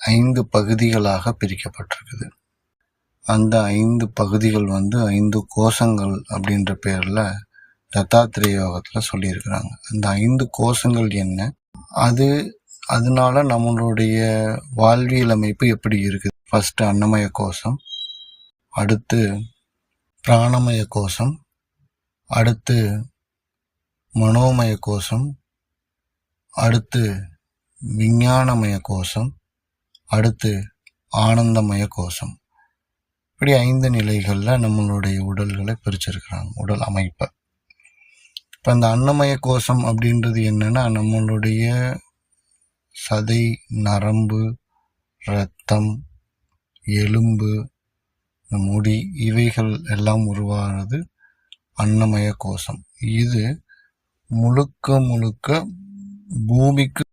5 பகுதிகளாக பிரிக்கப்பட்டிருக்குது. அந்த 5 பகுதிகள் 5 கோஷங்கள் அப்படின்ற பேரில் தத்தாத்திரேய யோகத்தில் சொல்லியிருக்கிறாங்க. அந்த 5 கோஷங்கள் என்ன, அதனால நம்மளுடைய வாழ்வியல் அமைப்பு எப்படி இருக்குது? ஃபர்ஸ்ட் அன்னமய கோஷம், அடுத்து பிராணமய கோஷம், அடுத்து மனோமய கோஷம், அடுத்து விஞ்ஞானமய கோஷம், அடுத்து ஆனந்தமய கோஷம். இப்படி 5 நிலைகளில் நம்மளுடைய உடல்களை பிரிச்சிருக்கிறாங்க, உடல் அமைப்பை. இப்போ இந்த அன்னமய கோஷம் அப்படின்றது என்னன்னா, நம்மளுடைய சதை, நரம்பு, இரத்தம், எலும்பு, முடி இவைகள் எல்லாம் உருவானது அன்னமய கோஷம். இது முழுக்க முழுக்க பூமிக்கு